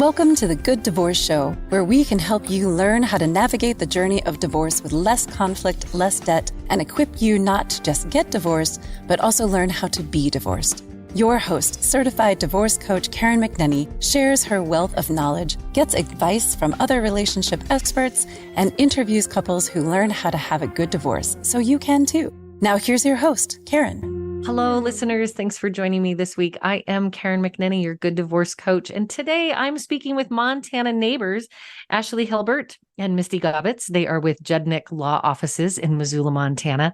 Welcome to the Good Divorce Show, where we can help you learn how to navigate the journey of divorce with less conflict, less debt, and equip you not to just get divorced, but also learn how to be divorced. Your host, certified divorce coach Karen McNenny, shares her wealth of knowledge, gets advice from other relationship experts, and interviews couples who learn how to have a good divorce, so you can too. Now here's your host, Karen. Hello, listeners. Thanks for joining me this week. I am Karen McNenny, your good divorce coach. And today I'm speaking with Montana neighbors, Ashley Hilbert and Misty Gobbets. They are with Judnick Law Offices in Missoula, Montana.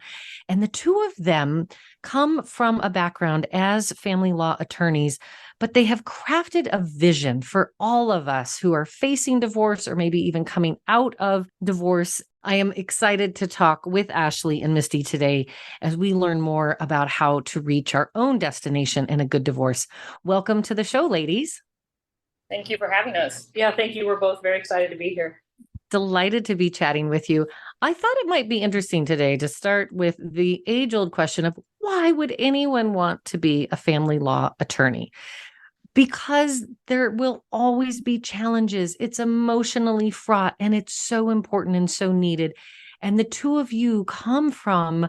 And the two of them come from a background as family law attorneys, but they have crafted a vision for all of us who are facing divorce or maybe even coming out of divorce. I am excited to talk with Ashley and Misty today as we learn more about how to reach our own destination in a good divorce. Welcome to the show, ladies. Thank you for having us. Yeah, thank you. We're both very excited to be here. Delighted to be chatting with you. I thought it might be interesting today to start with the age-old question of why would anyone want to be a family law attorney? Because there will always be challenges. It's emotionally fraught and it's so important and so needed. And the two of you come from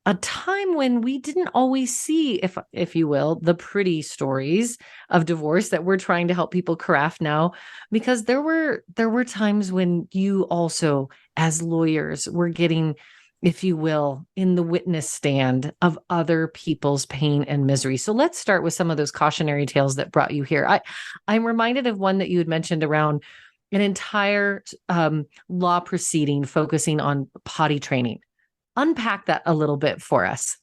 a time when we didn't always see, if you will, the pretty stories of divorce that we're trying to help people craft now, because there were times when you also, as lawyers, were getting, if you will, in the witness stand of other people's pain and misery. So let's start with some of those cautionary tales that brought you here. I'm reminded of one that you had mentioned around an entire law proceeding focusing on potty training. Unpack that a little bit for us.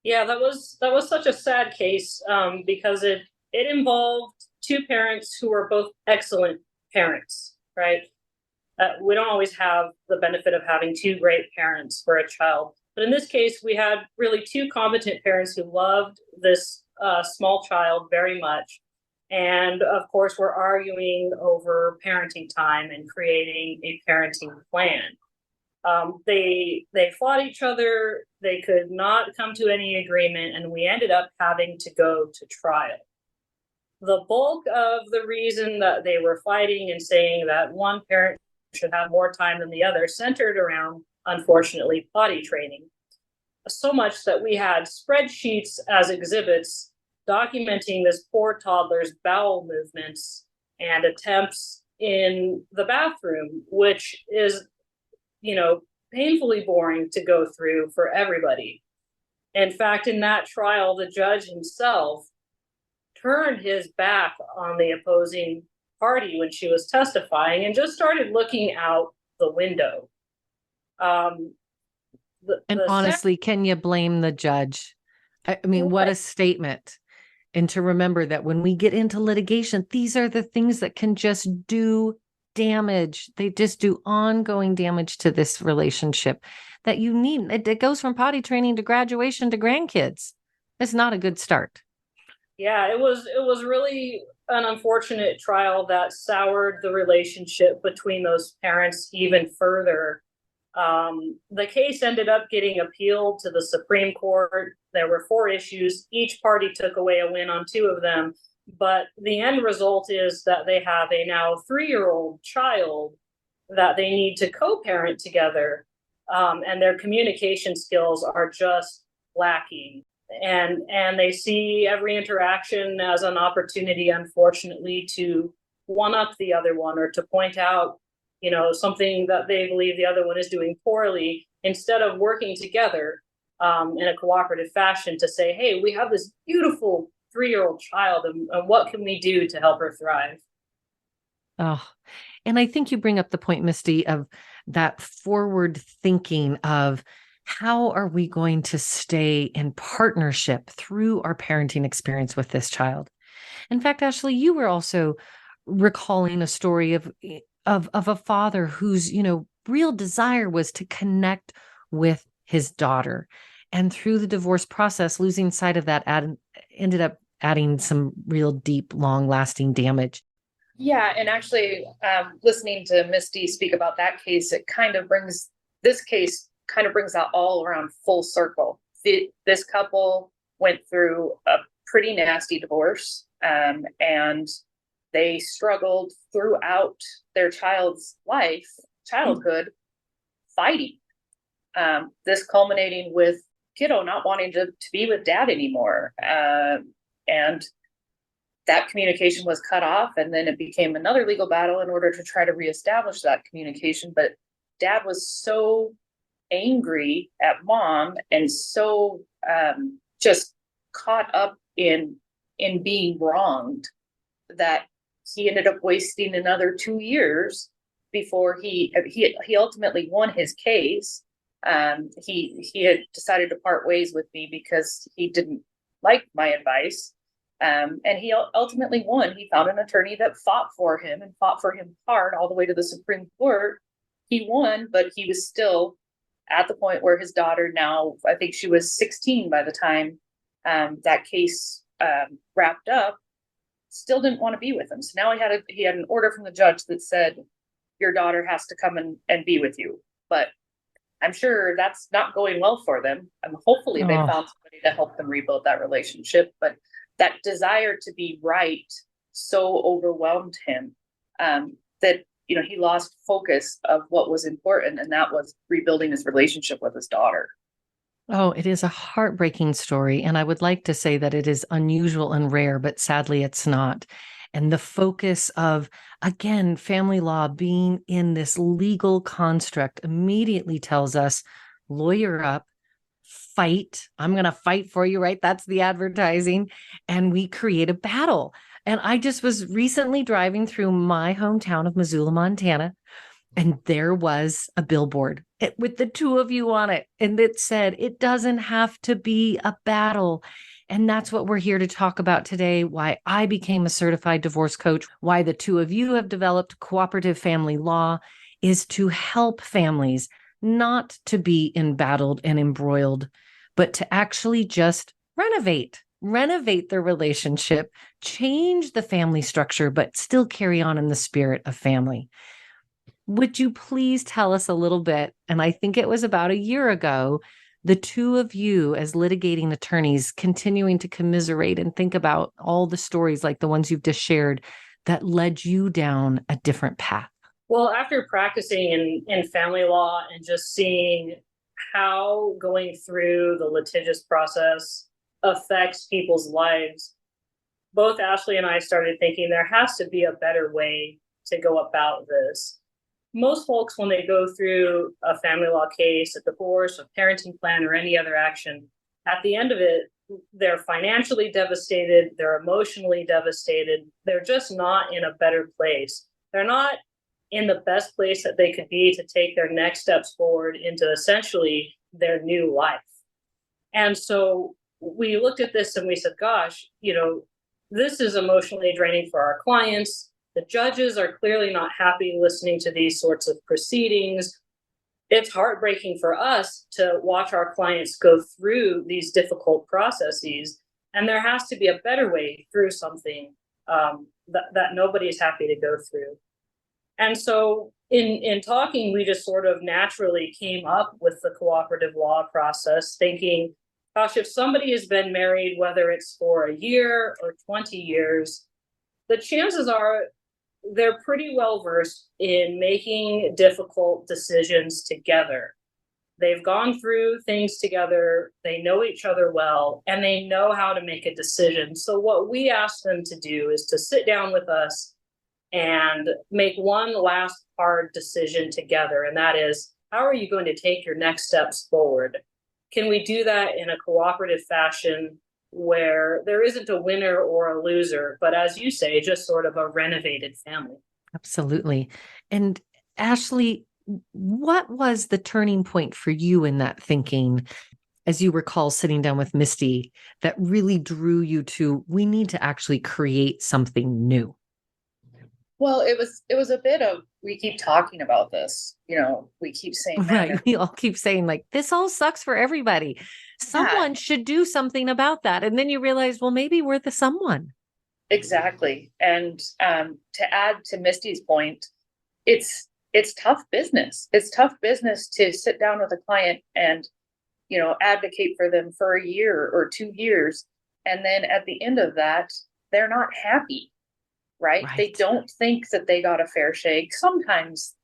Yeah, that was such a sad case because it involved two parents who were both excellent parents, right? We don't always have the benefit of having two great parents for a child. But in this case, we had really two competent parents who loved this small child very much. And of course, we're arguing over parenting time and creating a parenting plan. They fought each other. They could not come to any agreement, and we ended up having to go to trial. The bulk of the reason that they were fighting and saying that one parent should have more time than the other centered around, unfortunately, potty training. So much that we had spreadsheets as exhibits documenting this poor toddler's bowel movements and attempts in the bathroom, which is, painfully boring to go through for everybody. In fact, in that trial, the judge himself turned his back on the opposing party when she was testifying and just started looking out the window. Honestly, can you blame the judge? I mean, what a statement. And to remember that when we get into litigation, these are the things that can just do damage. They just do ongoing damage to this relationship that you need. It goes from potty training to graduation to grandkids. It's not a good start. Yeah, it was really an unfortunate trial that soured the relationship between those parents even further. The case ended up getting appealed to the Supreme Court. There were 4 issues. Each party took away a win on 2 of them. But the end result is that they have a now 3-year-old child that they need to co-parent together. And their communication skills are just lacking. And they see every interaction as an opportunity, unfortunately, to one up the other one or to point out, something that they believe the other one is doing poorly, instead of working together in a cooperative fashion to say, hey, we have this beautiful 3-year-old child, and what can we do to help her thrive? Oh, and I think you bring up the point, Misty, of that forward thinking of how are we going to stay in partnership through our parenting experience with this child? In fact, Ashley, you were also recalling a story of a father whose, real desire was to connect with his daughter. And through the divorce process, losing sight of that ended up adding some real deep, long-lasting damage. Yeah, and actually, listening to Misty speak about that case, this case kind of brings that all around full circle. This couple went through a pretty nasty divorce, and They struggled throughout their childhood, fighting. This culminating with kiddo not wanting to be with dad anymore. And that communication was cut off, and then it became another legal battle in order to try to reestablish that communication. But dad was so angry at mom and so just caught up in being wronged that he ended up wasting another 2 years before he ultimately won his case. He had decided to part ways with me because he didn't like my advice. And he ultimately won. He found an attorney that fought for him and fought for him hard all the way to the Supreme Court. He won, but he was still at the point where his daughter, now I think she was 16 by the time that case wrapped up, still didn't want to be with him. So now he had an order from the judge that said, your daughter has to come and be with you. But I'm sure that's not going well for them. Hopefully they found somebody to help them rebuild that relationship. But that desire to be right so overwhelmed him that he lost focus of what was important, and that was rebuilding his relationship with his daughter. Oh, it is a heartbreaking story. And I would like to say that it is unusual and rare, but sadly it's not. And the focus of, again, family law being in this legal construct immediately tells us, lawyer up, fight. I'm going to fight for you, right? That's the advertising. And we create a battle. And I just was recently driving through my hometown of Missoula, Montana, and there was a billboard with the two of you on it. And it said, it doesn't have to be a battle. And that's what we're here to talk about today, why I became a certified divorce coach, why the two of you have developed cooperative family law is to help families not to be embattled and embroiled, but to actually just renovate their relationship, change the family structure, but still carry on in the spirit of family. Would you please tell us a little bit? And I think it was about a year ago, the two of you as litigating attorneys continuing to commiserate and think about all the stories like the ones you've just shared that led you down a different path. Well, after practicing in family law and just seeing how going through the litigious process affects people's lives, both Ashley and I started thinking there has to be a better way to go about this. Most folks, when they go through a family law case, a divorce, a parenting plan, or any other action, at the end of it, they're financially devastated, they're emotionally devastated, they're just not in a better place. They're not in the best place that they could be to take their next steps forward into essentially their new life. And so we looked at this and we said, gosh, this is emotionally draining for our clients. The judges are clearly not happy listening to these sorts of proceedings. It's heartbreaking for us to watch our clients go through these difficult processes. And there has to be a better way through something that nobody's happy to go through. And so in talking, we just sort of naturally came up with the cooperative law process, thinking, gosh, if somebody has been married, whether it's for a year or 20 years, the chances are they're pretty well versed in making difficult decisions together. They've gone through things together, they know each other well, and they know how to make a decision. So what we ask them to do is to sit down with us and make one last hard decision together. And that is, how are you going to take your next steps forward? Can we do that in a cooperative fashion where there isn't a winner or a loser, but as you say, just sort of a renovated family? Absolutely. And Ashley, what was the turning point for you in that thinking, as you recall sitting down with Misty, that really drew you to, we need to actually create something new? Well, it was a bit of, we keep talking about this, we keep saying, right. We all keep saying like, this all sucks for everybody. Someone should do something about that. And then you realize, well, maybe we're the someone. Exactly. And to add to Misty's point, it's tough business. It's tough business to sit down with a client and, advocate for them for a year or 2 years. And then at the end of that, they're not happy. right? They Right. don't think that they got a fair shake. Sometimes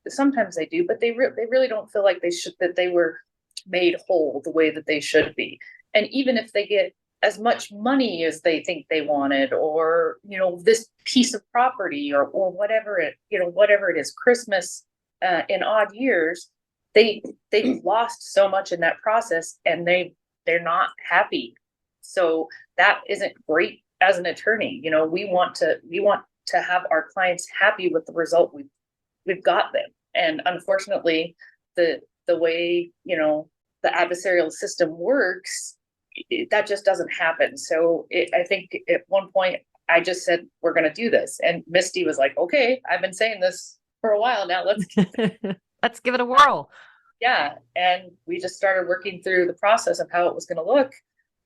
they do, but they really don't feel like that they were made whole the way that they should be. And even if they get as much money as they think they wanted, or, you know, this piece of property, or whatever whatever it is, Christmas, in odd years, they've lost so much in that process, and they're not happy. So that isn't great as an attorney. You know, we want to have our clients happy with the result we've got them. And unfortunately, the way, you know, the adversarial system works, that just doesn't happen. So I think at one point I just said, we're going to do this. And Misty was like, okay, I've been saying this for a while now. Let's give it a whirl. Yeah. And we just started working through the process of how it was going to look.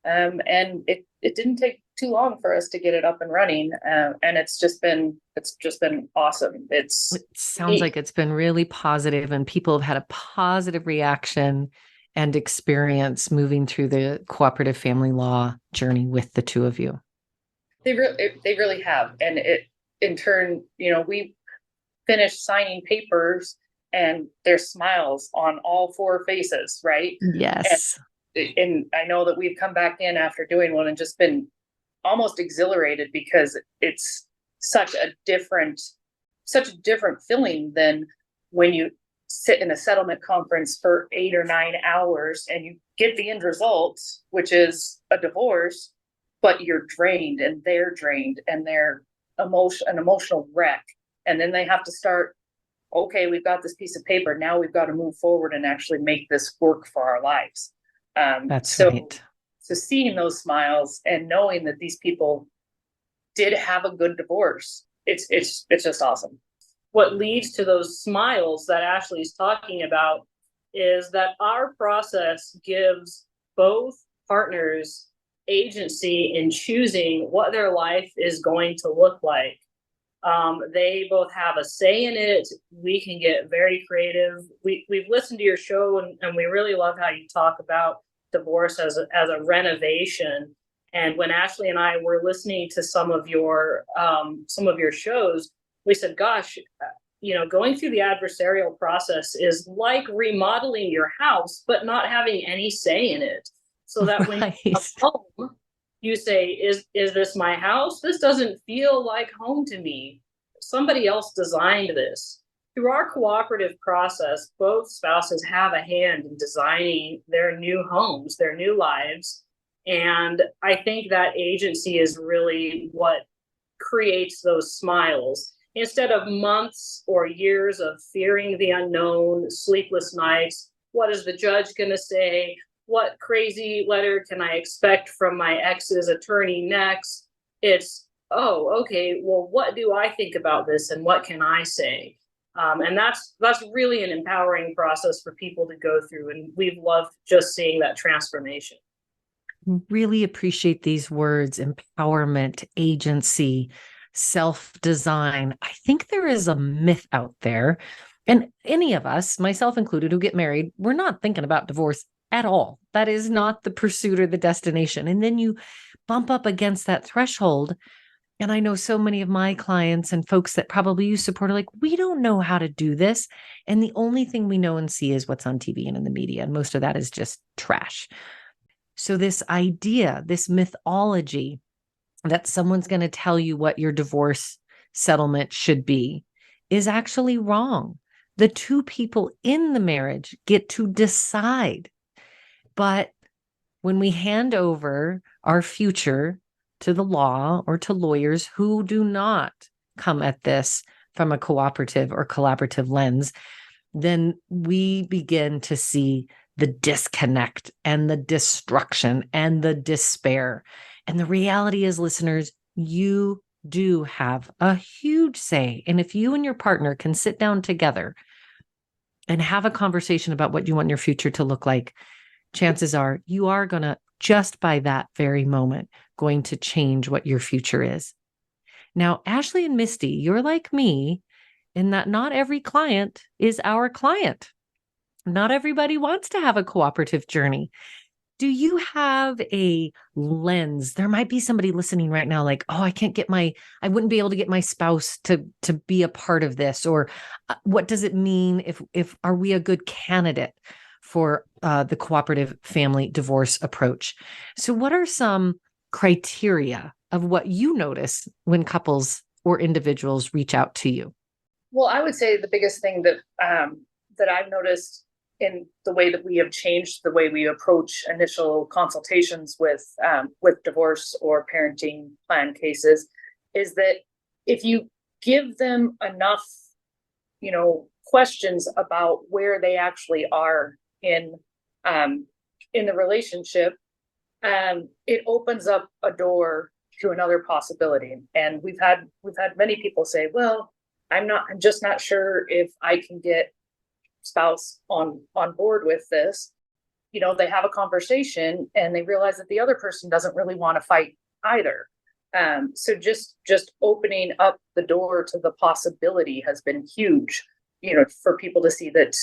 And it didn't take too long for us to get it up and running. And it's just been awesome. It sounds like it's been really positive, and people have had a positive reaction and experience moving through the cooperative family law journey with the two of you. They really have. And it, in turn, you know, we finished signing papers and there's smiles on all four faces, right? Yes. And I know that we've come back in after doing one and just been almost exhilarated, because it's such a different feeling than when you sit in a settlement conference for 8 or 9 hours and you get the end result, which is a divorce, but you're drained and they're an emotional wreck. And then they have to start, okay, we've got this piece of paper. Now we've got to move forward and actually make this work for our lives. That's right. So seeing those smiles and knowing that these people did have a good divorce, it's just awesome. What leads to those smiles that Ashley's talking about is that our process gives both partners agency in choosing what their life is going to look like. They both have a say in it. We can get very creative. We've listened to your show, and we really love how you talk about divorce as a renovation. And when Ashley and I were listening to some of your shows, we said, gosh, you know, going through the adversarial process is like remodeling your house, but not having any say in it. So that when you come home, you say, is this my house? This doesn't feel like home to me. Somebody else designed this. Through our cooperative process, both spouses have a hand in designing their new homes, their new lives. And I think that agency is really what creates those smiles. Instead of months or years of fearing the unknown, sleepless nights, what is the judge going to say? What crazy letter can I expect from my ex's attorney next? It's, oh, okay, well, what do I think about this and what can I say? And that's really an empowering process for people to go through. And we've loved just seeing that transformation. Really appreciate these words: empowerment, agency, self-design. I think there is a myth out there, and any of us, myself included, who get married, we're not thinking about divorce at all. That is not the pursuit or the destination. And then you bump up against that threshold. And I know so many of my clients and folks that probably you support are like, we don't know how to do this. And the only thing we know and see is what's on TV and in the media. And most of that is just trash. So this idea, this mythology that someone's going to tell you what your divorce settlement should be is actually wrong. The two people in the marriage get to decide. But when we hand over our future to the law or to lawyers who do not come at this from a cooperative or collaborative lens, then we begin to see the disconnect and the destruction and the despair. And the reality is, listeners, you do have a huge say. And if you and your partner can sit down together and have a conversation about what you want your future to look like, chances are you are going to, just by that very moment, going to change what your future is. Now, Ashley and Misty, you're like me in that not every client is our client. Not everybody wants to have a cooperative journey. Do you have a lens? There might be somebody listening right now like, oh, I wouldn't be able to get my spouse to be a part of this. Or what does it mean if are we a good candidate for the cooperative family divorce approach? So what are some criteria of what you notice when couples or individuals reach out to you? Well, I would say the biggest thing that I've noticed in the way that we have changed the way we approach initial consultations with divorce or parenting plan cases is that if you give them enough, questions about where they actually are in the relationship, it opens up a door to another possibility. And we've had many people say, well, I'm just not sure if I can get spouse on board with this. They have a conversation and they realize that the other person doesn't really want to fight either. So just opening up the door to the possibility has been huge, for people to see that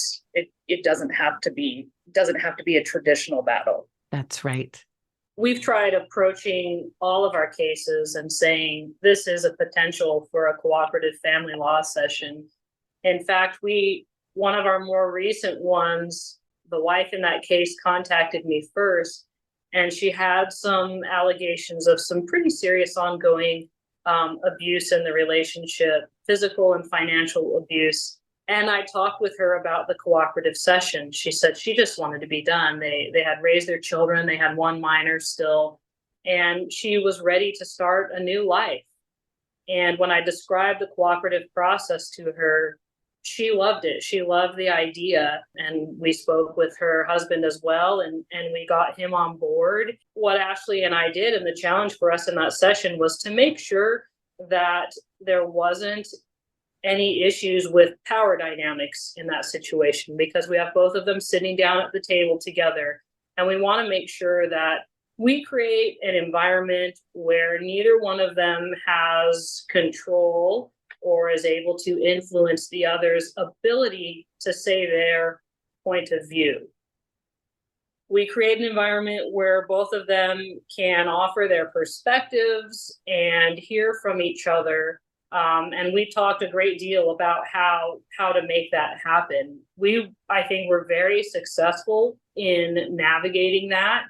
it doesn't have to be a traditional battle. That's right. We've tried approaching all of our cases and saying this is a potential for a cooperative family law session. In fact, one of our more recent ones, the wife in that case contacted me first, and she had some allegations of some pretty serious ongoing abuse in the relationship, physical and financial abuse. And I talked with her about the cooperative session. She said she just wanted to be done. They had raised their children. They had one minor still, and she was ready to start a new life. And when I described the cooperative process to her, she loved it. She loved the idea. And we spoke with her husband as well, and we got him on board. What Ashley and I did, and the challenge for us in that session, was to make sure that there wasn't any issues with power dynamics in that situation, because we have both of them sitting down at the table together. And we want to make sure that we create an environment where neither one of them has control or is able to influence the other's ability to say their point of view. We create an environment where both of them can offer their perspectives and hear from each other. And we talked a great deal about how to make that happen. I think we're very successful in navigating that.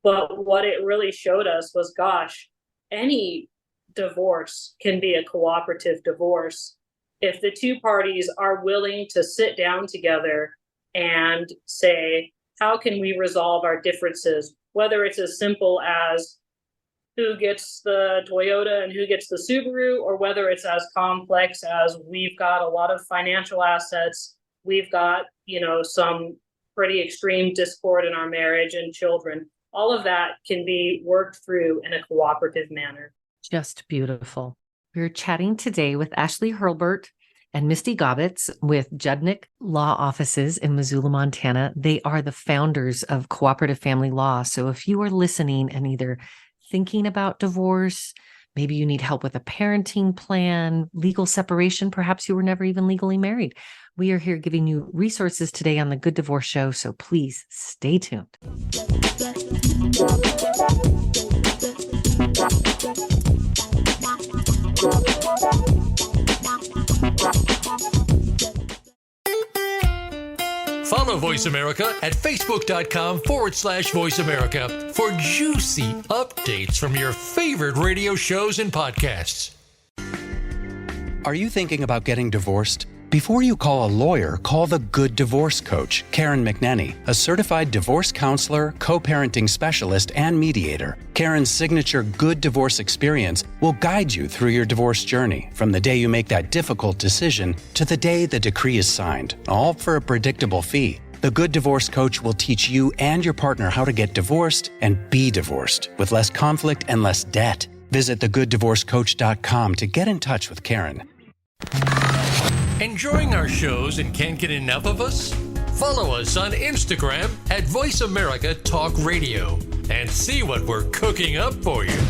But what it really showed us was, gosh, any divorce can be a cooperative divorce if the two parties are willing to sit down together and say, how can we resolve our differences? Whether it's as simple as who gets the Toyota and who gets the Subaru, or whether it's as complex as we've got a lot of financial assets, we've got, some pretty extreme discord in our marriage and children. All of that can be worked through in a cooperative manner. Just beautiful. We're chatting today with Ashley Hurlbert and Misty Gobbets with Judnick Law Offices in Missoula, Montana. They are the founders of Cooperative Family Law. So if you are listening and either thinking about divorce, maybe you need help with a parenting plan, legal separation, perhaps you were never even legally married, we are here giving you resources today on the Good Divorce Show. So please stay tuned. Follow Voice America at facebook.com/Voice America for juicy updates from your favorite radio shows and podcasts. Are you thinking about getting divorced? Before you call a lawyer, call the Good Divorce Coach, Karen McNenny, a certified divorce counselor, co-parenting specialist, and mediator. Karen's signature Good Divorce experience will guide you through your divorce journey from the day you make that difficult decision to the day the decree is signed, all for a predictable fee. The Good Divorce Coach will teach you and your partner how to get divorced and be divorced with less conflict and less debt. Visit thegooddivorcecoach.com to get in touch with Karen. Enjoying our shows and can't get enough of us? Follow us on Instagram at Voice America Talk Radio and see what we're cooking up for you.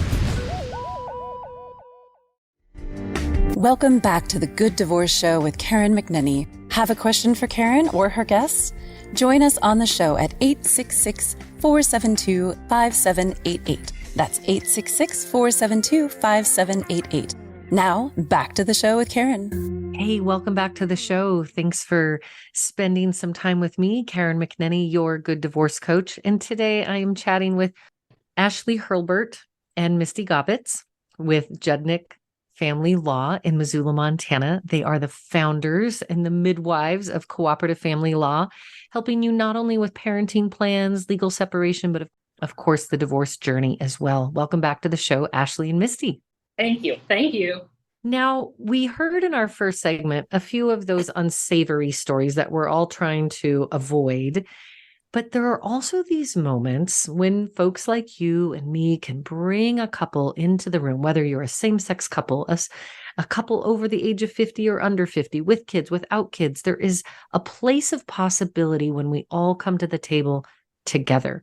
Welcome back to the Good Divorce Show with Karen McNenny. Have a question for Karen or her guests? Join us on the show at 866-472-5788. That's 866-472-5788. Now, back to the show with Karen. Hey, welcome back to the show. Thanks for spending some time with me, Karen McNenny, your good divorce coach. And today I am chatting with Ashley Hurlbert and Misty Gobbitz with Judnick Family Law in Missoula, Montana. They are the founders and the midwives of cooperative family law, helping you not only with parenting plans, legal separation, but of course, the divorce journey as well. Welcome back to the show, Ashley and Misty. Thank you. Thank you. Now, we heard in our first segment a few of those unsavory stories that we're all trying to avoid. But there are also these moments when folks like you and me can bring a couple into the room, whether you're a same-sex couple, a couple over the age of 50 or under 50, with kids, without kids. There is a place of possibility when we all come to the table together.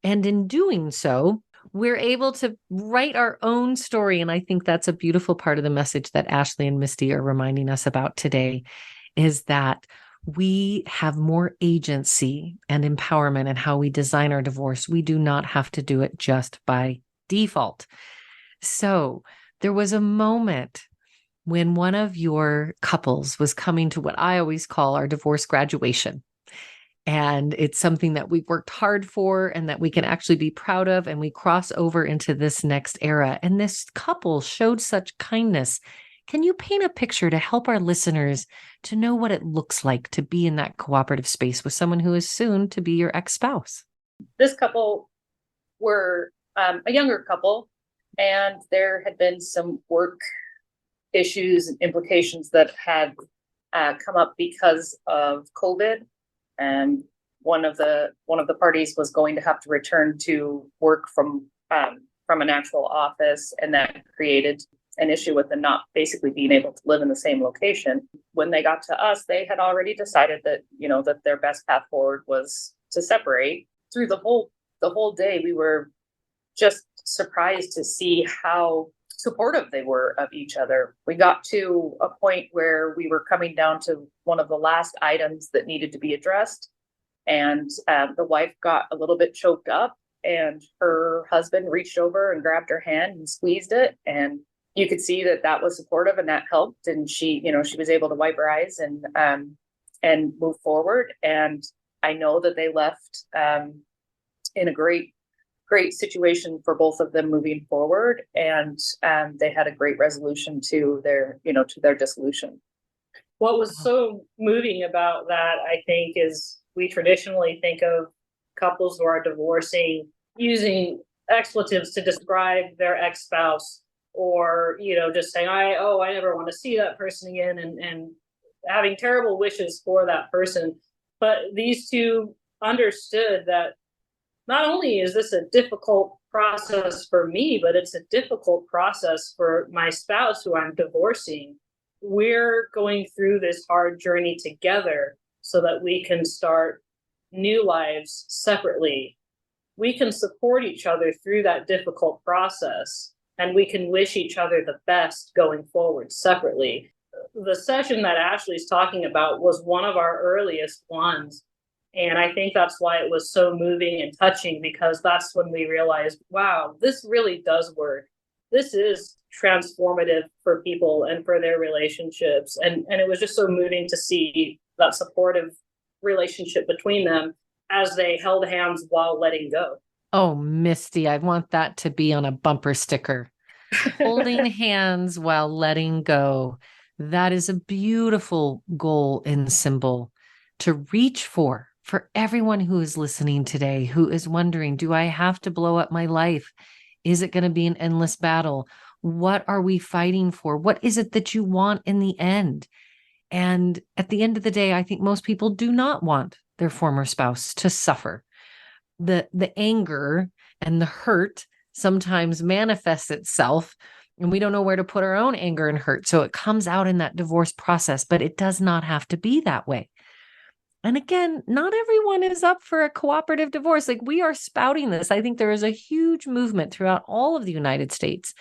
And in doing so, we're able to write our own story. And I think that's a beautiful part of the message that Ashley and Misty are reminding us about today, is that we have more agency and empowerment in how we design our divorce. We do not have to do it just by default. So there was a moment when one of your couples was coming to what I always call our divorce graduation. And it's something that we've worked hard for and that we can actually be proud of. And we cross over into this next era. And this couple showed such kindness. Can you paint a picture to help our listeners to know what it looks like to be in that cooperative space with someone who is soon to be your ex-spouse? This couple were a younger couple, and there had been some work issues and implications that had come up because of COVID. And one of the parties was going to have to return to work from an actual office, and that created an issue with them not basically being able to live in the same location. When they got to us, they had already decided that, that their best path forward was to separate. Through the whole day, we were just surprised to see how supportive they were of each other. We got to a point where we were coming down to one of the last items that needed to be addressed. And the wife got a little bit choked up, and her husband reached over and grabbed her hand and squeezed it. And you could see that was supportive, and that helped. And she was able to wipe her eyes and move forward. And I know that they left in a great situation for both of them moving forward. And they had a great resolution to their dissolution. What was so moving about that, I think, is we traditionally think of couples who are divorcing using expletives to describe their ex-spouse, or, just saying, I never want to see that person again, and having terrible wishes for that person. But these two understood that not only is this a difficult process for me, but it's a difficult process for my spouse who I'm divorcing. We're going through this hard journey together so that we can start new lives separately. We can support each other through that difficult process, and we can wish each other the best going forward separately. The session that Ashley's talking about was one of our earliest ones. And I think that's why it was so moving and touching, because that's when we realized, wow, this really does work. This is transformative for people and for their relationships. And it was just so moving to see that supportive relationship between them as they held hands while letting go. Oh, Misty, I want that to be on a bumper sticker. Holding hands while letting go. That is a beautiful goal and symbol to reach for everyone who is listening today, who is wondering, do I have to blow up my life? Is it going to be an endless battle? What are we fighting for? What is it that you want in the end? And at the end of the day, I think most people do not want their former spouse to suffer. The anger and the hurt sometimes manifests itself, and we don't know where to put our own anger and hurt. So it comes out in that divorce process, but it does not have to be that way. And again, not everyone is up for a cooperative divorce. Like, we are spouting this. I think there is a huge movement throughout all of the United States,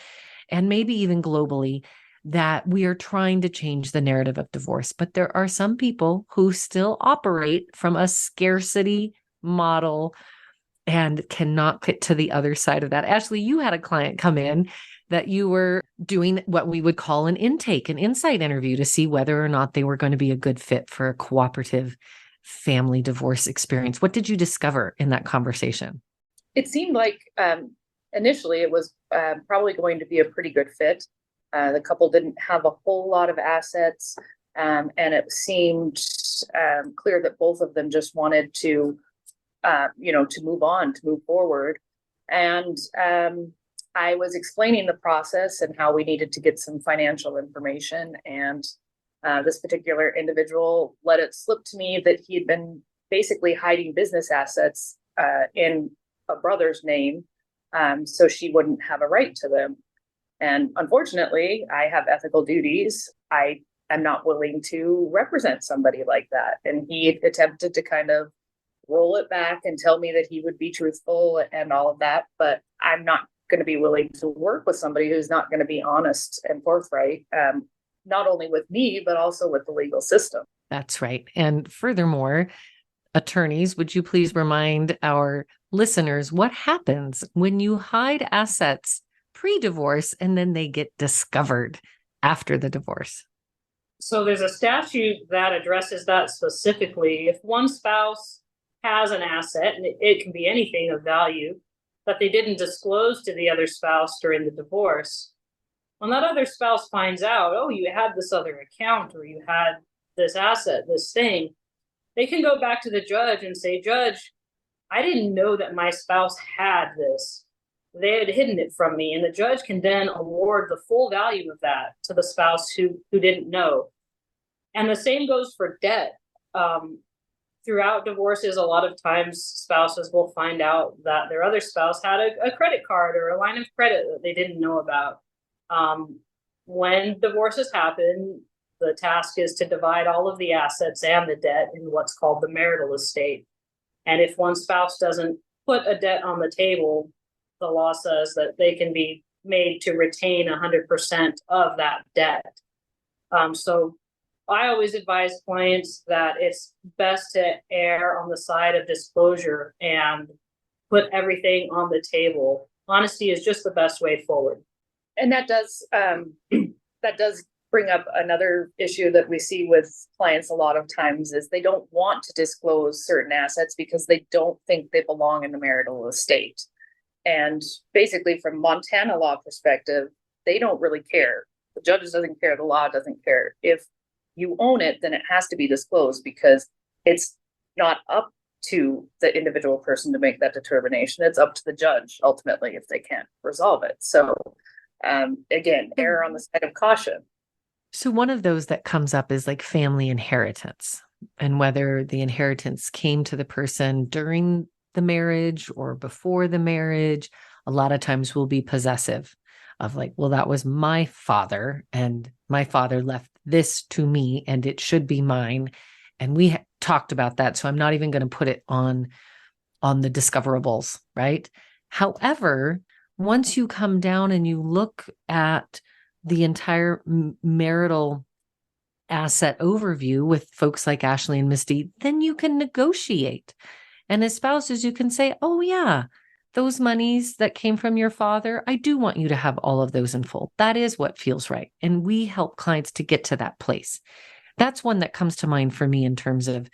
and maybe even globally, that we are trying to change the narrative of divorce. But there are some people who still operate from a scarcity model and cannot get to the other side of that. Ashley, you had a client come in that you were doing what we would call an intake, an insight interview to see whether or not they were going to be a good fit for a cooperative family divorce experience. What did you discover in that conversation? It seemed like initially it was probably going to be a pretty good fit. The couple didn't have a whole lot of assets, and it seemed clear that both of them just wanted to move on, to move forward. And I was explaining the process and how we needed to get some financial information. And this particular individual let it slip to me that he had been basically hiding business assets in a brother's name, so she wouldn't have a right to them. And unfortunately, I have ethical duties. I am not willing to represent somebody like that. And he attempted to kind of roll it back and tell me that he would be truthful and all of that. But I'm not going to be willing to work with somebody who's not going to be honest and forthright, not only with me, but also with the legal system. That's right. And furthermore, attorneys, would you please remind our listeners what happens when you hide assets pre-divorce and then they get discovered after the divorce? So there's a statute that addresses that specifically. If one spouse has an asset, and it can be anything of value, that they didn't disclose to the other spouse during the divorce, when that other spouse finds out, oh, you had this other account, or you had this asset, this thing, they can go back to the judge and say, Judge, I didn't know that my spouse had this. They had hidden it from me. And the judge can then award the full value of that to the spouse who didn't know. And the same goes for debt. Throughout divorces, a lot of times spouses will find out that their other spouse had a credit card or a line of credit that they didn't know about. When divorces happen, the task is to divide all of the assets and the debt in what's called the marital estate. And if one spouse doesn't put a debt on the table, the law says that they can be made to retain 100% of that debt. So I always advise clients that it's best to err on the side of disclosure and put everything on the table. Honesty is just the best way forward. And that does bring up another issue that we see with clients a lot of times is they don't want to disclose certain assets because they don't think they belong in the marital estate. And basically from Montana law perspective, they don't really care. The judge doesn't care. The law doesn't care. If you own it, then it has to be disclosed because it's not up to the individual person to make that determination. It's up to the judge ultimately if they can't resolve it. So again, err on the side of caution. So one of those that comes up is like family inheritance and whether the inheritance came to the person during the marriage or before the marriage. A lot of times we'll be possessive of like, well, that was my father and my father left this to me and it should be mine. And we talked about that. So I'm not even going to put it on the discoverables, right? However, once you come down and you look at the entire marital asset overview with folks like Ashley and Misty, then you can negotiate. And as spouses, you can say, oh yeah, those monies that came from your father, I do want you to have all of those in full. That is what feels right. And we help clients to get to that place. That's one that comes to mind for me in terms of,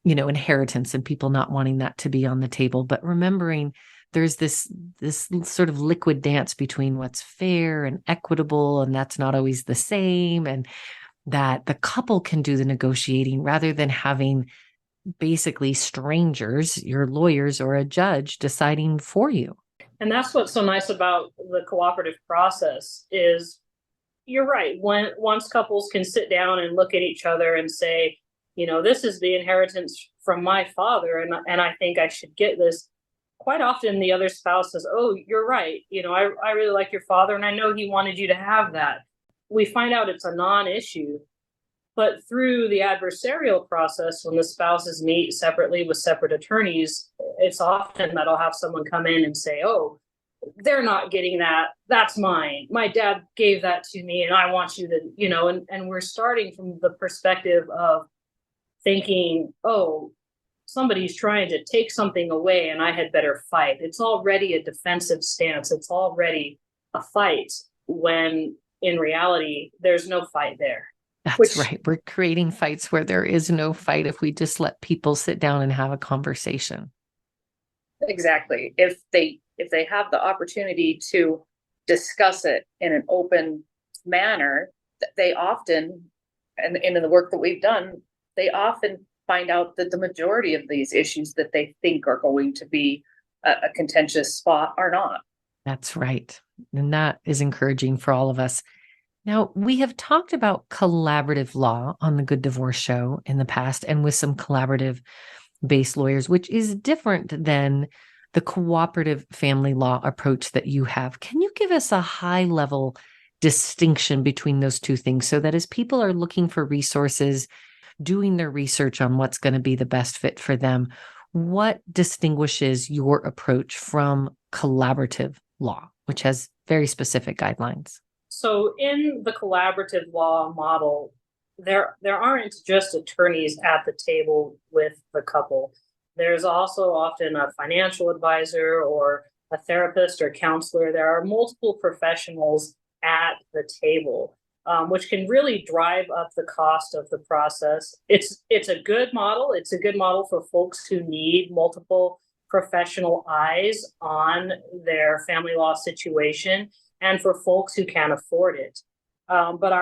inheritance and people not wanting that to be on the table, but remembering there's this sort of liquid dance between what's fair and equitable, and that's not always the same, and that the couple can do the negotiating rather than having basically strangers, your lawyers or a judge deciding for you. And that's what's so nice about the cooperative process is you're right. Once couples can sit down and look at each other and say, this is the inheritance from my father, and I think I should get this. Quite often the other spouse says, oh, you're right. I really like your father and I know he wanted you to have that. We find out it's a non-issue. But through the adversarial process, when the spouses meet separately with separate attorneys, it's often that I'll have someone come in and say, oh, they're not getting that. That's mine. My dad gave that to me and I want you to, and we're starting from the perspective of thinking, oh, somebody's trying to take something away and I had better fight. It's already a defensive stance. It's already a fight when in reality, there's no fight there. That's right. We're creating fights where there is no fight if we just let people sit down and have a conversation. Exactly. If they have the opportunity to discuss it in an open manner, they often, and in the work that we've done, they often find out that the majority of these issues that they think are going to be a contentious spot are not. That's right. And that is encouraging for all of us. Now, we have talked about collaborative law on the Good Divorce Show in the past and with some collaborative-based lawyers, which is different than the cooperative family law approach that you have. Can you give us a high-level distinction between those two things so that as people are looking for resources, doing their research on what's going to be the best fit for them, what distinguishes your approach from collaborative law, which has very specific guidelines? So in the collaborative law model, there aren't just attorneys at the table with the couple. There's also often a financial advisor or a therapist or counselor. There are multiple professionals at the table, which can really drive up the cost of the process. It's a good model. It's a good model for folks who need multiple professional eyes on their family law situation, and for folks who can't afford it. But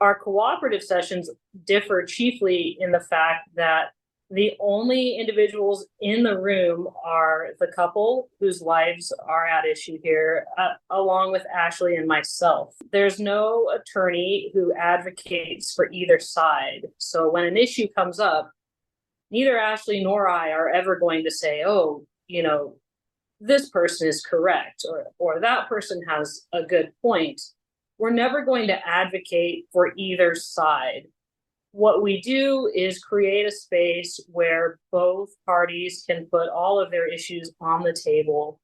our cooperative sessions differ chiefly in the fact that the only individuals in the room are the couple whose lives are at issue here, along with Ashley and myself. There's no attorney who advocates for either side. So when an issue comes up, neither Ashley nor I are ever going to say, oh, this person is correct or that person has a good point. We're never going to advocate for either side. What we do is create a space where both parties can put all of their issues on the table.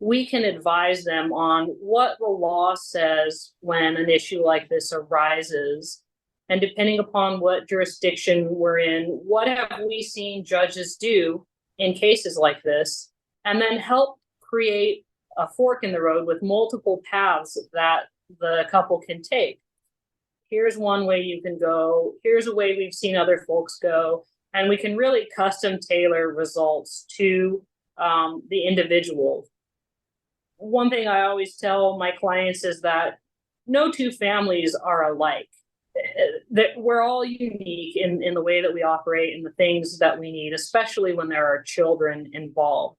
We can advise them on what the law says when an issue like this arises. And depending upon what jurisdiction we're in, what have we seen judges do in cases like this? And then help create a fork in the road with multiple paths that the couple can take. Here's one way you can go. Here's a way we've seen other folks go. And we can really custom tailor results to the individual. One thing I always tell my clients is that no two families are alike. That we're all unique in the way that we operate and the things that we need, especially when there are children involved.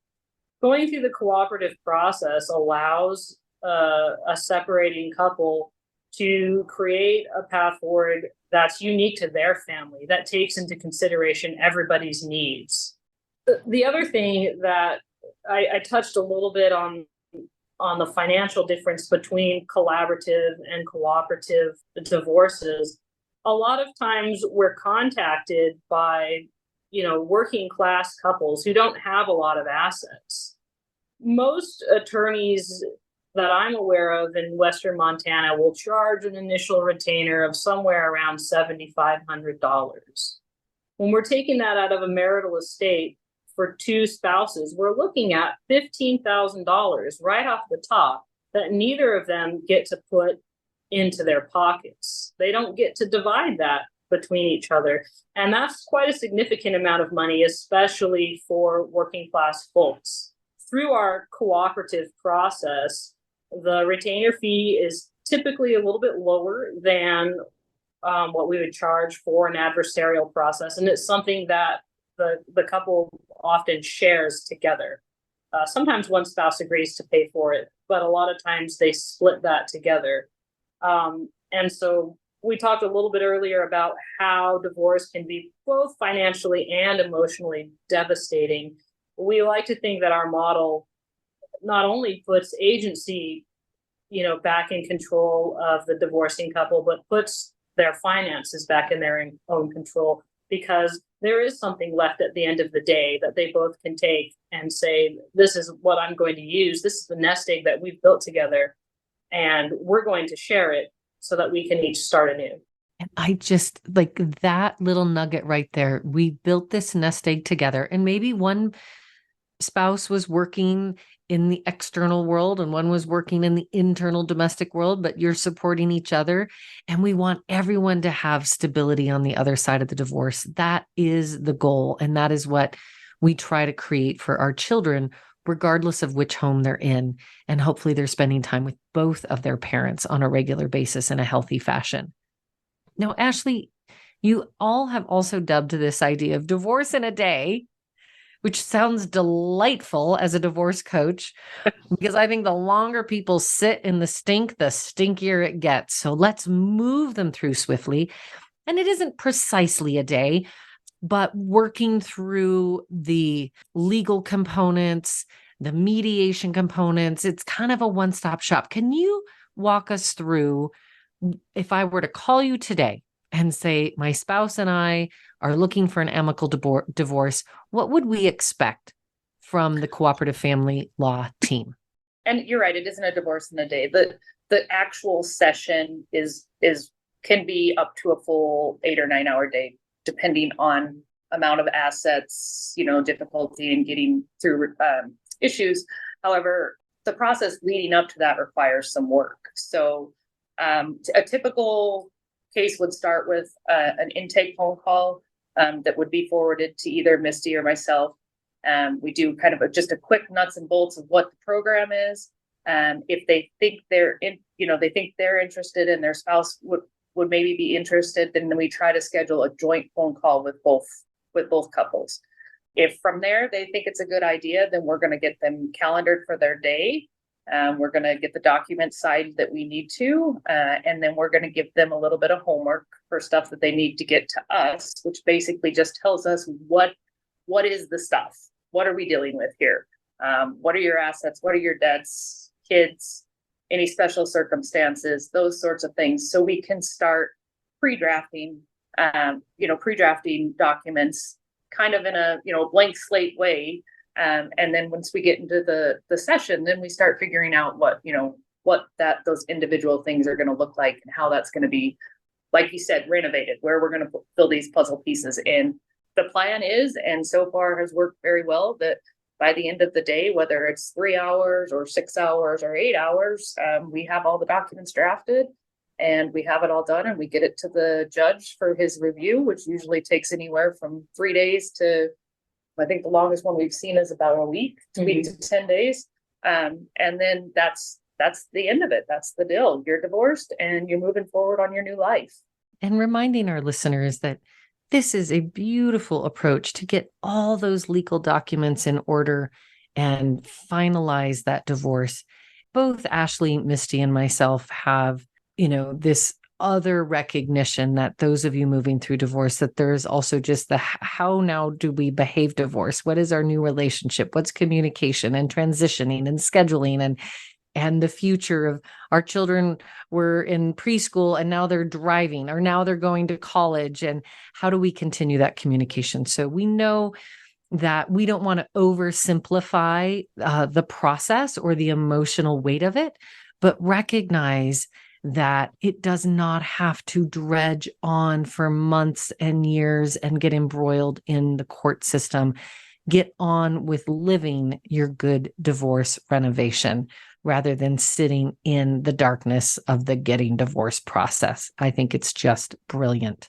Going through the cooperative process allows a separating couple to create a path forward that's unique to their family, that takes into consideration everybody's needs. The other thing that I touched a little bit on the financial difference between collaborative and cooperative divorces. A lot of times we're contacted by, working class couples who don't have a lot of assets. Most attorneys that I'm aware of in Western Montana will charge an initial retainer of somewhere around $7,500. When we're taking that out of a marital estate for two spouses, we're looking at $15,000 right off the top that neither of them get to put into their pockets. They don't get to divide that between each other. And that's quite a significant amount of money, especially for working class folks. Through our cooperative process, the retainer fee is typically a little bit lower than what we would charge for an adversarial process. And it's something that the couple often shares together. Sometimes one spouse agrees to pay for it, but a lot of times they split that together. And so we talked a little bit earlier about how divorce can be both financially and emotionally devastating. We like to think that our model not only puts agency, back in control of the divorcing couple, but puts their finances back in their own control. because there is something left at the end of the day that they both can take and say, this is what I'm going to use. This is the nest egg that we've built together, and we're going to share it so that we can each start anew. And I just like that little nugget right there. We built this nest egg together, and maybe one spouse was working in the external world and one was working in the internal domestic world, but you're supporting each other. And we want everyone to have stability on the other side of the divorce. That is the goal. And that is what we try to create for our children, regardless of which home they're in. And hopefully they're spending time with both of their parents on a regular basis in a healthy fashion. Now, Ashley, you all have also dubbed this idea of divorce in a day, which sounds delightful as a divorce coach, because I think the longer people sit in the stink, the stinkier it gets. So let's move them through swiftly. And it isn't precisely a day, but working through the legal components, the mediation components, it's kind of a one-stop shop. Can you walk us through, if I were to call you today and say, my spouse and I are looking for an amicable divorce, what would we expect from the cooperative family law team? And you're right, it isn't a divorce in a day. The actual session can be up to a full 8 or 9 hour day, depending on amount of assets, difficulty in getting through issues. However, the process leading up to that requires some work. So a typical case would start with an intake phone call that would be forwarded to either Misty or myself. We do kind of just a quick nuts and bolts of what the program is. If they think they're interested and their spouse would maybe be interested, then we try to schedule a joint phone call with both couples. If from there they think it's a good idea, then we're going to get them calendared for their day. We're going to get the documents signed that we need to, and then we're going to give them a little bit of homework for stuff that they need to get to us, which basically just tells us what is the stuff? What are we dealing with here? What are your assets? What are your debts, kids, any special circumstances, those sorts of things. So we can start pre-drafting documents kind of in a, blank slate way. And then once we get into the session, then we start figuring out what those individual things are going to look like and how that's going to be, like you said, renovated, where we're going to fill these puzzle pieces in. The plan is, and so far has worked very well, that by the end of the day, whether it's 3 hours or 6 hours or 8 hours, we have all the documents drafted and we have it all done, and we get it to the judge for his review, which usually takes anywhere from 3 days to, I think the longest one we've seen is about a week, 2 weeks to 10 days. And then that's the end of it. That's the deal. You're divorced and you're moving forward on your new life. And reminding our listeners that this is a beautiful approach to get all those legal documents in order and finalize that divorce. Both Ashley, Misty, and myself have, this other recognition that those of you moving through divorce, that there's also just the how now do we behave divorce? What is our new relationship? What's communication and transitioning and scheduling and the future of our children were in preschool and now they're driving, or now they're going to college, and how do we continue that communication? So we know that we don't want to oversimplify the process or the emotional weight of it, but recognize that it does not have to dredge on for months and years and get embroiled in the court system. Get on with living your good divorce renovation rather than sitting in the darkness of the getting divorced process. I think it's just brilliant.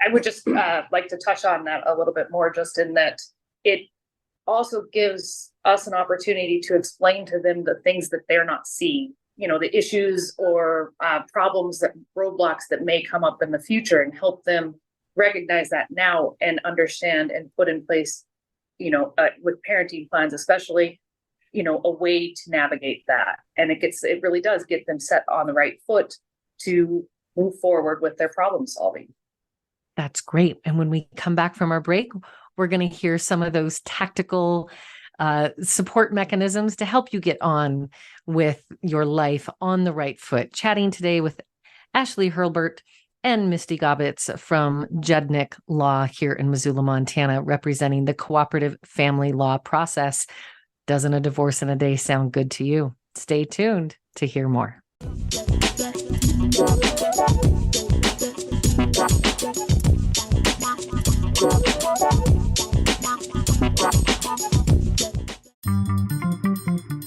I would just like to touch on that a little bit more, just in that it also gives us an opportunity to explain to them the things that they're not seeing, the issues or problems, roadblocks that may come up in the future, and help them recognize that now and understand and put in place, with parenting plans, especially, a way to navigate that. And it really does get them set on the right foot to move forward with their problem solving. That's great. And when we come back from our break, we're going to hear some of those tactical support mechanisms to help you get on with your life on the right foot. Chatting today with Ashley Hurlbert, and Misty Gobbets from Judnick Law here in Missoula, Montana, representing the cooperative family law process. Doesn't a divorce in a day sound good to you? Stay tuned to hear more.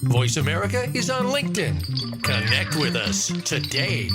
Voice America is on LinkedIn. Connect with us today.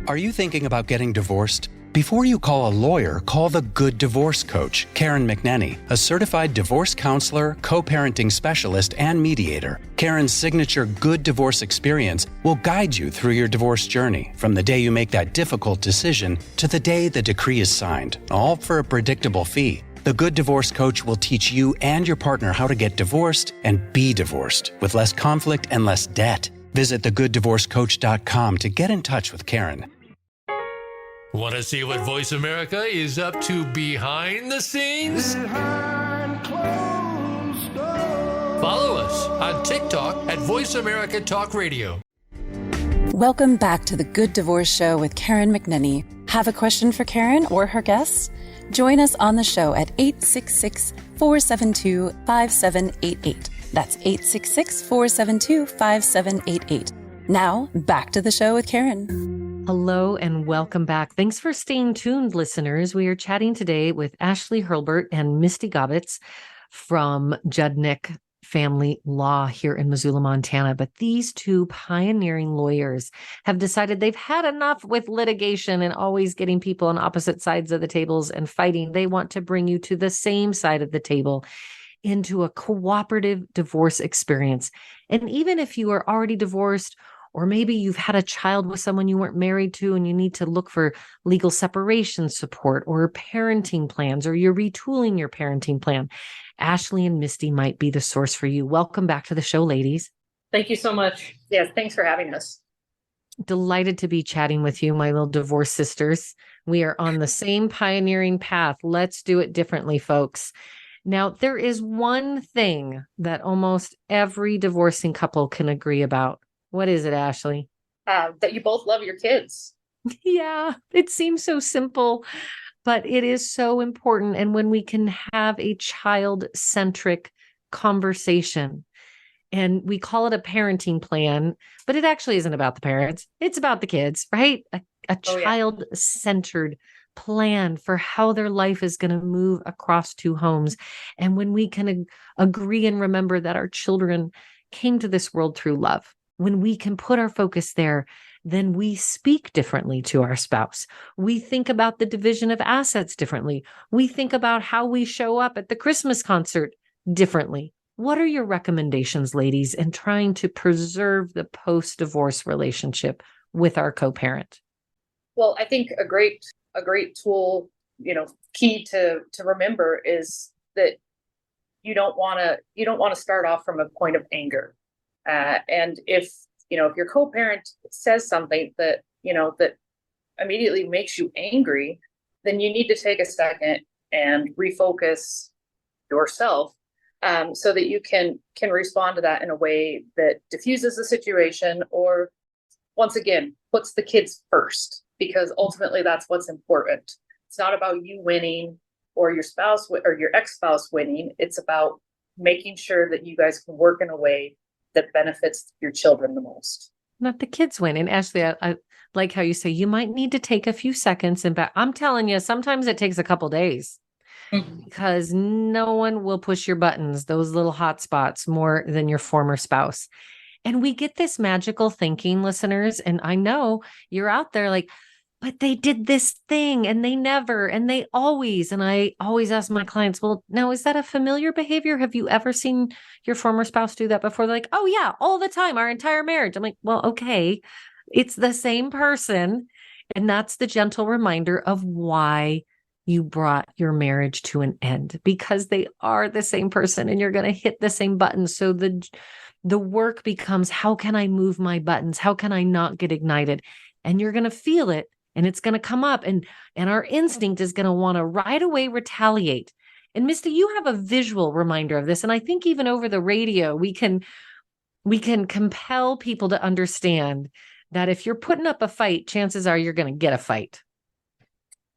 Are you thinking about getting divorced? Before you call a lawyer, call the Good Divorce Coach, Karen McNenny, a certified divorce counselor, co-parenting specialist, and mediator. Karen's signature Good Divorce experience will guide you through your divorce journey, from the day you make that difficult decision to the day the decree is signed, all for a predictable fee. The Good Divorce Coach will teach you and your partner how to get divorced and be divorced with less conflict and less debt. Visit thegooddivorcecoach.com to get in touch with Karen. Want to see what Voice America is up to behind the scenes? Follow us on TikTok at Voice America Talk Radio. Welcome back to the Good Divorce Show with Karen McNenny. Have a question for Karen or her guests? Join us on the show at 866-472-5788. That's 866-472-5788. Now, back to the show with Karen. Hello and welcome back. Thanks for staying tuned, listeners. We are chatting today with Ashley Hurlbert and Misty Gobbets from Judnick Family Law here in Missoula, Montana. But these two pioneering lawyers have decided they've had enough with litigation and always getting people on opposite sides of the tables and fighting. They want to bring you to the same side of the table into a cooperative divorce experience. And even if you are already divorced, or maybe you've had a child with someone you weren't married to and you need to look for legal separation support or parenting plans, or you're retooling your parenting plan, Ashley and Misty might be the source for you. Welcome back to the show, ladies. Thank you so much. Yes, thanks for having us. Delighted to be chatting with you, my little divorce sisters. We are on the same pioneering path. Let's do it differently, folks. Now, there is one thing that almost every divorcing couple can agree about. What is it, Ashley? That you both love your kids. Yeah, it seems so simple, but it is so important. And when we can have a child-centric conversation, and we call it a parenting plan, but it actually isn't about the parents. It's about the kids, right? A child-centered plan for how their life is going to move across two homes. And when we can agree and remember that our children came to this world through love, when we can put our focus there, then we speak differently to our spouse. We think about the division of assets differently. We think about how we show up at the Christmas concert differently. What are your recommendations, ladies, in trying to preserve the post-divorce relationship with our co-parent? Well, I think a great tool, key to remember is that you don't want to start off from a point of anger. And if your co-parent says something that immediately makes you angry, then you need to take a second and refocus yourself, so that you can respond to that in a way that diffuses the situation, or once again, puts the kids first, because ultimately that's what's important. It's not about you winning or your spouse or your ex-spouse winning. It's about making sure that you guys can work in a way that benefits your children the most. Not the kids win. And Ashley, I like how you say you might need to take a few seconds and back. I'm telling you, sometimes it takes a couple days, because no one will push your buttons, those little hot spots, more than your former spouse. And we get this magical thinking, listeners. And I know you're out there like, but they did this thing and they never, and they always, and I always ask my clients, well, now, is that a familiar behavior? Have you ever seen your former spouse do that before? They're like, oh yeah, all the time, our entire marriage. I'm like, well, okay, it's the same person. And that's the gentle reminder of why you brought your marriage to an end, because they are the same person and you're going to hit the same buttons. So the work becomes, how can I move my buttons? How can I not get ignited? And you're going to feel it. And it's going to come up, and our instinct is going to want to right away retaliate. And Misty, you have a visual reminder of this. And I think even over the radio, we can compel people to understand that if you're putting up a fight, chances are you're going to get a fight?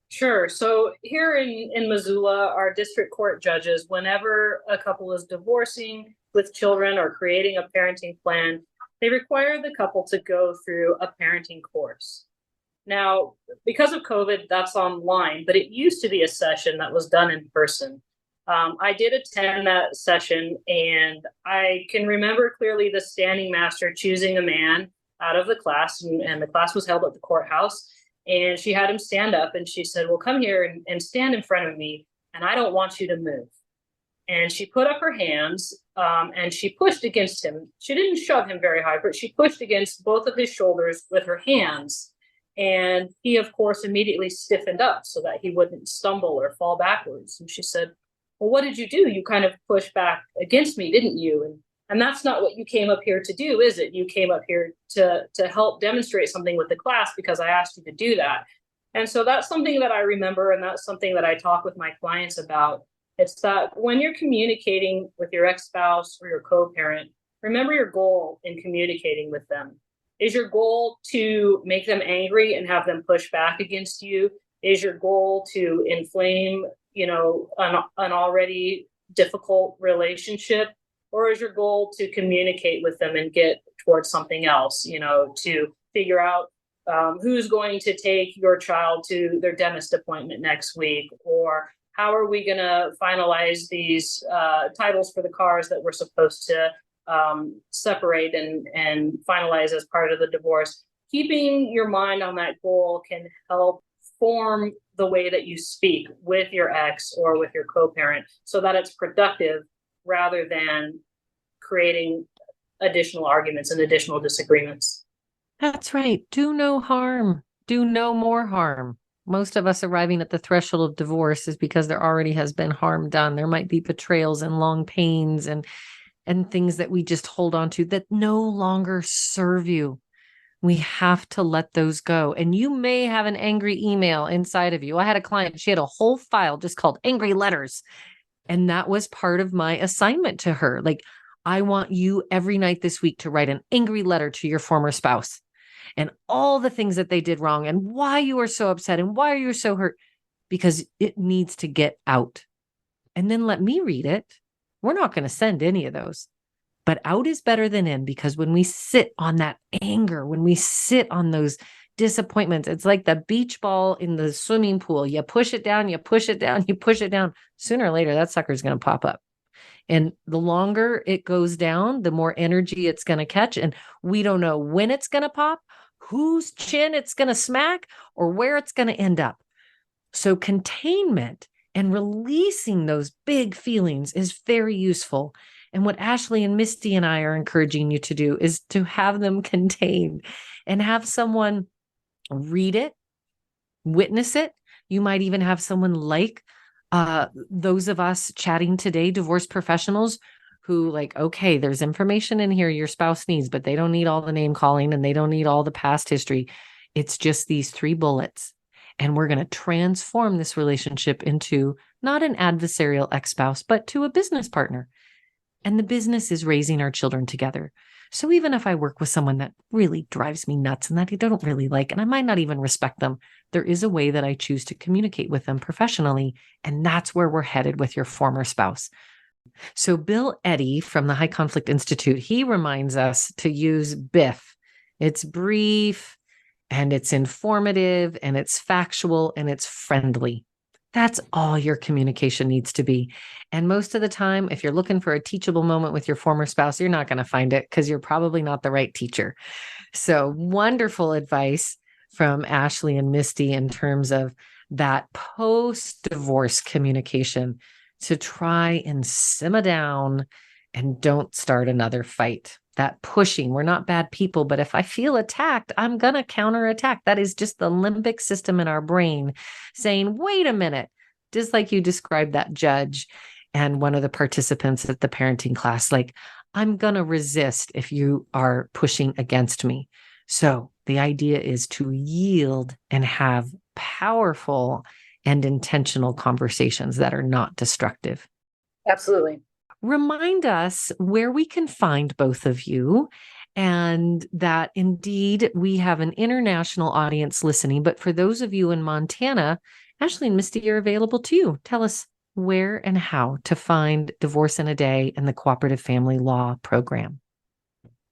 Sure. So here in Missoula, our district court judges, whenever a couple is divorcing with children or creating a parenting plan, they require the couple to go through a parenting course. Now, because of COVID, that's online, but it used to be a session that was done in person. I did attend that session, and I can remember clearly the standing master choosing a man out of the class, and the class was held at the courthouse. And she had him stand up, and she said, well, come here and stand in front of me, and I don't want you to move. And she put up her hands, and she pushed against him. She didn't shove him very hard, but she pushed against both of his shoulders with her hands. And he, of course, immediately stiffened up so that he wouldn't stumble or fall backwards. And she said, well, what did you do? You kind of pushed back against me, didn't you? And that's not what you came up here to do, is it? You came up here to help demonstrate something with the class because I asked you to do that. And so that's something that I remember, and that's something that I talk with my clients about. It's that when you're communicating with your ex-spouse or your co-parent, remember your goal in communicating with them. Is your goal to make them angry and have them push back against you? Is your goal to inflame, an already difficult relationship? Or is your goal to communicate with them and get towards something else, to figure out who's going to take your child to their dentist appointment next week? Or how are we going to finalize these titles for the cars that we're supposed to separate and finalize as part of the divorce? Keeping your mind on that goal can help form the way that you speak with your ex or with your co-parent so that it's productive rather than creating additional arguments and additional disagreements. That's right. Do no harm. Do no more harm. Most of us arriving at the threshold of divorce is because there already has been harm done. There might be betrayals and long pains and things that we just hold on to that no longer serve you. We have to let those go. And you may have an angry email inside of you. I had a client, she had a whole file just called angry letters. And that was part of my assignment to her. Like, I want you every night this week to write an angry letter to your former spouse and all the things that they did wrong and why you are so upset and why you're so hurt, because it needs to get out. And then let me read it. We're not going to send any of those, but out is better than in, because when we sit on that anger, when we sit on those disappointments, it's like the beach ball in the swimming pool. You push it down, you push it down, you push it down. Sooner or later, that sucker's going to pop up. And the longer it goes down, the more energy it's going to catch. And we don't know when it's going to pop, whose chin it's going to smack, or where it's going to end up. So containment and releasing those big feelings is very useful. And what Ashley and Misty and I are encouraging you to do is to have them contained and have someone read it, witness it. You might even have someone like those of us chatting today, divorce professionals who okay, there's information in here your spouse needs, but they don't need all the name calling and they don't need all the past history. It's just these 3 bullets. And we're going to transform this relationship into not an adversarial ex-spouse, but to a business partner. And the business is raising our children together. So even if I work with someone that really drives me nuts and that I don't really like, and I might not even respect them, there is a way that I choose to communicate with them professionally. And that's where we're headed with your former spouse. So Bill Eddy from the High Conflict Institute, he reminds us to use BIF. It's brief and it's informative and it's factual and it's friendly. That's all your communication needs to be. And most of the time, if you're looking for a teachable moment with your former spouse, you're not going to find it because you're probably not the right teacher. So wonderful advice from Ashley and Misty in terms of that post-divorce communication to try and simmer down and don't start another fight. That pushing, we're not bad people, but if I feel attacked, I'm going to counterattack. That is just the limbic system in our brain saying, wait a minute, just like you described that judge and one of the participants at the parenting class, I'm going to resist if you are pushing against me. So the idea is to yield and have powerful and intentional conversations that are not destructive. Absolutely. Remind us where we can find both of you and that indeed we have an international audience listening. But for those of you in Montana, Ashley and Misty are available too. Tell us where and how to find Divorce in a Day and the Cooperative Family Law Program.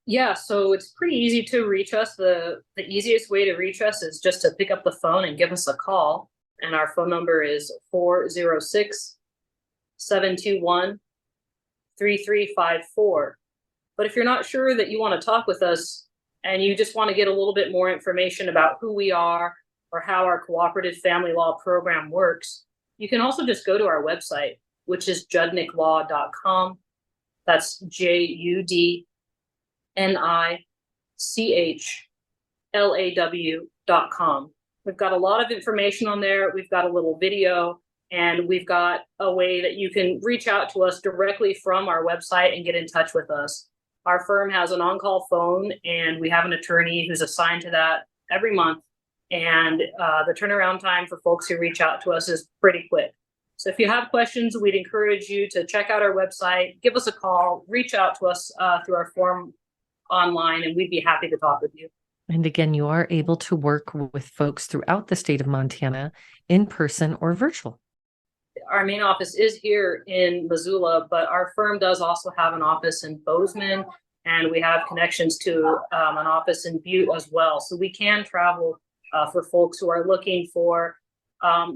Yeah, so it's pretty easy to reach us. The easiest way to reach us is just to pick up the phone and give us a call. And our phone number is 406-721-3354. But if you're not sure that you want to talk with us and you just want to get a little bit more information about who we are or how our cooperative family law program works, you can also just go to our website, which is judnichlaw.com. That's JUDNICHLAW.com. We've got a lot of information on there. We've got a little video, and we've got a way that you can reach out to us directly from our website and get in touch with us. Our firm has an on-call phone, and we have an attorney who's assigned to that every month. And the turnaround time for folks who reach out to us is pretty quick. So if you have questions, we'd encourage you to check out our website, give us a call, reach out to us through our form online, and we'd be happy to talk with you. And again, you are able to work with folks throughout the state of Montana in person or virtual. Our main office is here in Missoula, but our firm does also have an office in Bozeman, and we have connections to an office in Butte as well. So we can travel for folks who are looking for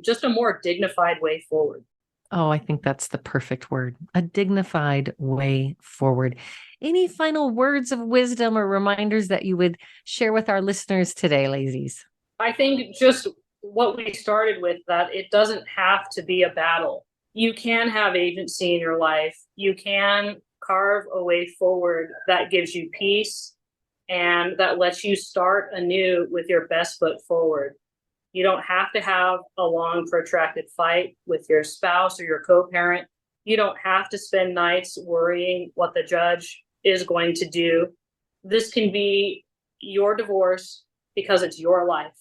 just a more dignified way forward. Oh, I think that's the perfect word, a dignified way forward. Any final words of wisdom or reminders that you would share with our listeners today, ladies? I think just what we started with, that it doesn't have to be a battle. You can have agency in your life. You can carve a way forward that gives you peace and that lets you start anew with your best foot forward. You don't have to have a long, protracted fight with your spouse or your co-parent. You don't have to spend nights worrying what the judge is going to do. This can be your divorce because it's your life.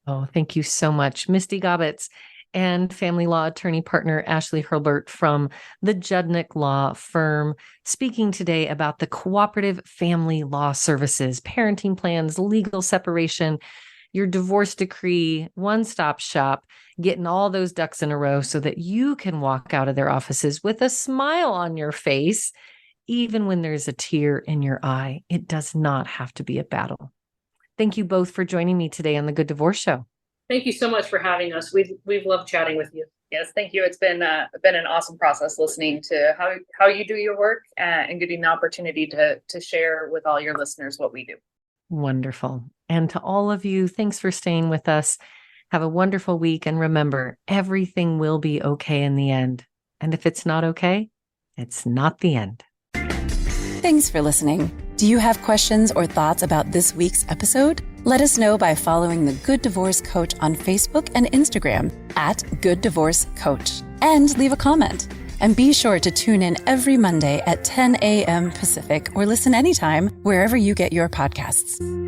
Oh, thank you so much, Misty Gobbets and family law attorney partner Ashley Hurlbert from the Judnick Law Firm, speaking today about the cooperative family law services, parenting plans, legal separation, your divorce decree, one-stop shop, getting all those ducks in a row so that you can walk out of their offices with a smile on your face, even when there's a tear in your eye. It does not have to be a battle. Thank you both for joining me today on the Good Divorce Show. Thank you so much for having us. We've loved chatting with you. Yes, thank you. It's been an awesome process listening to how you do your work and getting the opportunity to share with all your listeners what we do. Wonderful. And to all of you, thanks for staying with us. Have a wonderful week. And remember, everything will be okay in the end. And if it's not okay, it's not the end. Thanks for listening. Do you have questions or thoughts about this week's episode? Let us know by following the Good Divorce Coach on Facebook and Instagram at Good Divorce Coach, and leave a comment. And be sure to tune in every Monday at 10 a.m. Pacific or listen anytime wherever you get your podcasts.